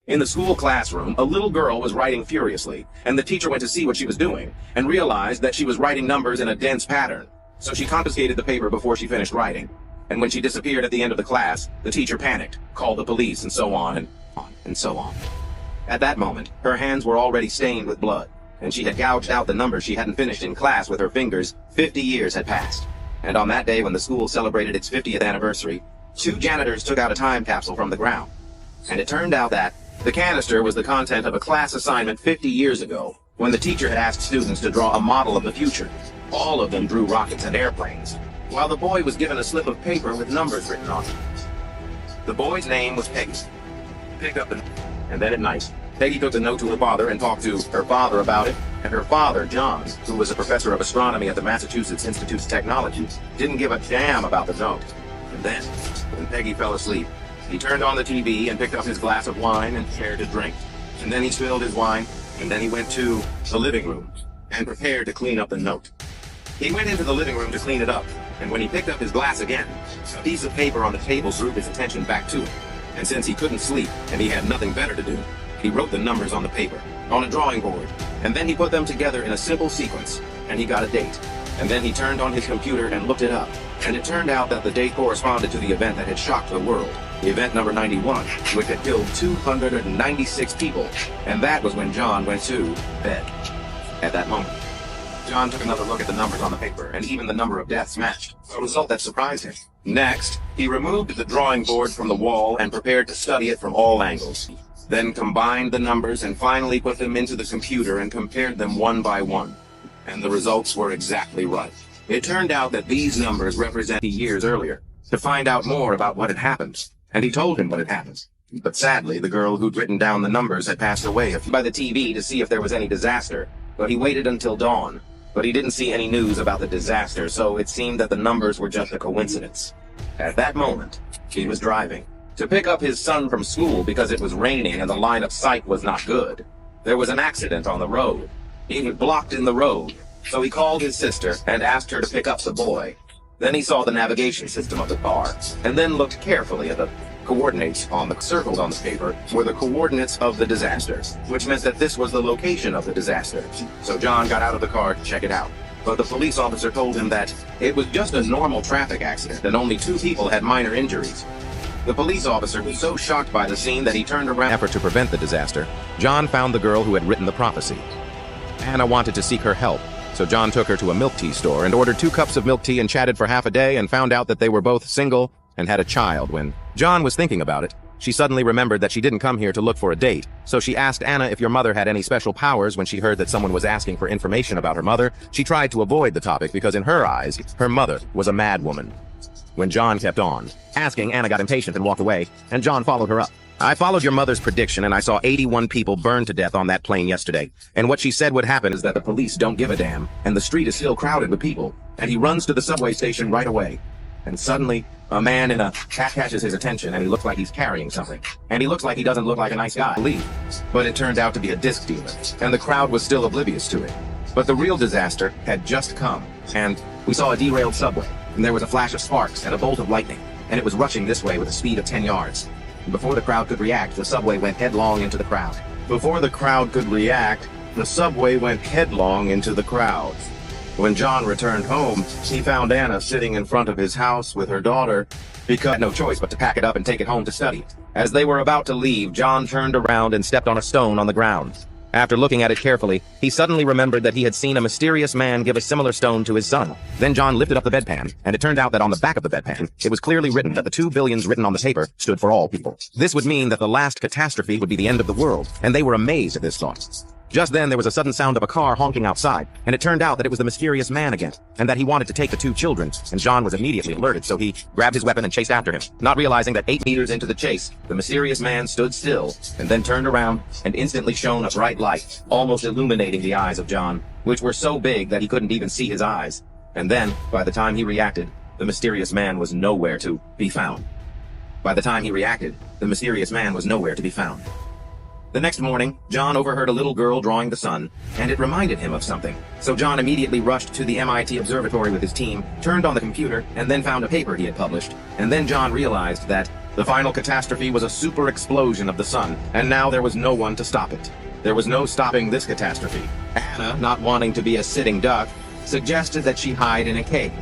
In the school classroom, a little girl was writing furiously, and the teacher went to see what she was doing, and realized that she was writing numbers in a dense pattern. So she confiscated the paper before she finished writing. And when she disappeared at the end of the class, the teacher panicked, called the police, and so on, and so on. At that moment, her hands were already stained with blood, and she had gouged out the numbers she hadn't finished in class with her fingers. 50 years had passed. And on that day when the school celebrated its 50th anniversary, 2 janitors took out a time capsule from the ground. And it turned out that the canister was the content of a class assignment 50 years ago, when the teacher had asked students to draw a model of the future. All of them drew rockets and airplanes, while the boy was given a slip of paper with numbers written on it. The boy's name was Peggy. Picked up the and then at night, Peggy took the note to her father and talked to her father about it, and her father, John, who was a professor of astronomy at the Massachusetts Institute of Technology, didn't give a damn about the note. And then, when Peggy fell asleep, he turned on the TV and picked up his glass of wine and prepared to drink. And then he spilled his wine, and then he went to the living room and prepared to clean up the note. He went into the living room to clean it up, and when he picked up his glass again, a piece of paper on the table drew his attention back to it. And since he couldn't sleep, and he had nothing better to do, he wrote the numbers on the paper, on a drawing board, and then he put them together in a simple sequence, and he got a date. And then he turned on his computer and looked it up, and it turned out that the date corresponded to the event that had shocked the world, event number 91, which had killed 296 people, and that was when John went to bed. At that moment, John took another look at the numbers on the paper, and even the number of deaths matched, a result that surprised him. Next, he removed the drawing board from the wall and prepared to study it from all angles. Then combined the numbers and finally put them into the computer and compared them one by one. And the results were exactly right. It turned out that these numbers represent years earlier, to find out more about what had happened. And he told him what had happened. But sadly, the girl who'd written down the numbers had passed away by the TV to see if there was any disaster. But he waited until dawn. But he didn't see any news about the disaster, so it seemed that the numbers were just a coincidence. At that moment, he was driving to pick up his son from school because it was raining and the line of sight was not good. There was an accident on the road. He was blocked in the road, so he called his sister and asked her to pick up the boy. Then he saw the navigation system of the car, and then looked carefully at the coordinates on the circles on the paper were the coordinates of the disaster, which meant that this was the location of the disaster. So John got out of the car to check it out. But the police officer told him that it was just a normal traffic accident and only 2 people had minor injuries. The police officer was so shocked by the scene that he turned around. Effort to prevent the disaster, John found the girl who had written the prophecy. Anna wanted to seek her help, so John took her to a milk tea store and ordered 2 cups of milk tea and chatted for half a day and found out that they were both single and had a child. When John was thinking about it, she suddenly remembered that she didn't come here to look for a date, so she asked Anna if your mother had any special powers. When she heard that someone was asking for information about her mother, she tried to avoid the topic because in her eyes, her mother was a mad woman. When John kept on asking, Anna got impatient and walked away, and John followed her up. I followed your mother's prediction and I saw 81 people burned to death on that plane yesterday. And what she said would happen is that the police don't give a damn, and the street is still crowded with people. And he runs to the subway station right away. And suddenly, a man in a hat catches his attention, and he looks like he's carrying something. And he looks like he doesn't look like a nice guy. But it turned out to be a disc dealer, and the crowd was still oblivious to it. But the real disaster had just come, and we saw a derailed subway, and there was a flash of sparks and a bolt of lightning, and it was rushing this way with a speed of 10 yards. And before the crowd could react, the subway went headlong into the crowd. Before the crowd could react, the subway went headlong into the crowd. When John returned home, he found Anna sitting in front of his house with her daughter because he had no choice but to pack it up and take it home to study. As they were about to leave, John turned around and stepped on a stone on the ground. After looking at it carefully, he suddenly remembered that he had seen a mysterious man give a similar stone to his son. Then John lifted up the bedpan, and it turned out that on the back of the bedpan, it was clearly written that the 2 billions written on the paper stood for all people. This would mean that the last catastrophe would be the end of the world, and they were amazed at this thought. Just then, there was a sudden sound of a car honking outside, and it turned out that it was the mysterious man again, and that he wanted to take the 2 children, and John was immediately alerted, so he grabbed his weapon and chased after him, not realizing that 8 meters into the chase, the mysterious man stood still, and then turned around, and instantly shone a bright light, almost illuminating the eyes of John, which were so big that he couldn't even see his eyes. And then, by the time he reacted, the mysterious man was nowhere to be found. By the time he reacted, the mysterious man was nowhere to be found. The next morning, John overheard a little girl drawing the sun, and it reminded him of something. So John immediately rushed to the MIT observatory with his team, turned on the computer, and then found a paper he had published. And then John realized that The final catastrophe was a super explosion of the sun, and now there was no one to stop it. There was no stopping this catastrophe. Anna, not wanting to be a sitting duck, suggested that she hide in a cave.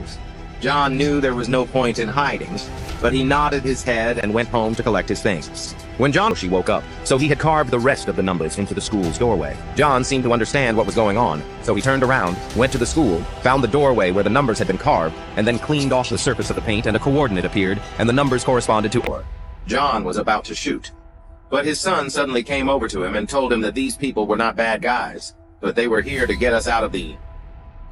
John knew there was no point in hiding, but he nodded his head and went home to collect his things. When she woke up, so he had carved the rest of the numbers into the school's doorway. John seemed to understand what was going on, so he turned around, went to the school, found the doorway where the numbers had been carved, and then cleaned off the surface of the paint, and a coordinate appeared, and the numbers corresponded to. John was about to shoot, but his son suddenly came over to him and told him that these people were not bad guys, but they were here to get us out of the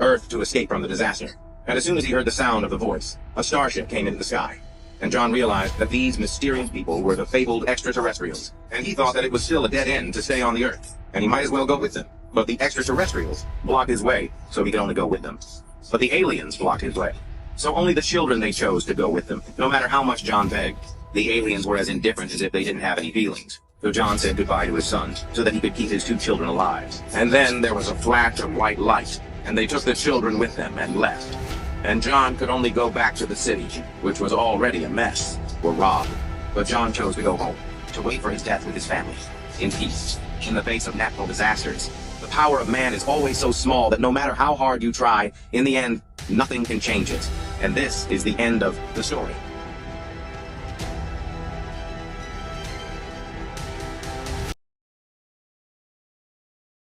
Earth to escape from the disaster. And as soon as he heard the sound of the voice, a starship came into the sky. And John realized that these mysterious people were the fabled extraterrestrials. And he thought that it was still a dead end to stay on the Earth, and he might as well go with them. But the extraterrestrials blocked his way, so he could only go with them. But the aliens blocked his way, so only the children they chose to go with them, no matter how much John begged. The aliens were as indifferent as if they didn't have any feelings. So John said goodbye to his son, so that he could keep his 2 children alive. And then there was a flash of white light, and they took the children with them and left. And John could only go back to the city, which was already a mess, were robbed. But John chose to go home, to wait for his death with his family, in peace. In the face of natural disasters, the power of man is always so small that no matter how hard you try, in the end, nothing can change it. And this is the end of the story.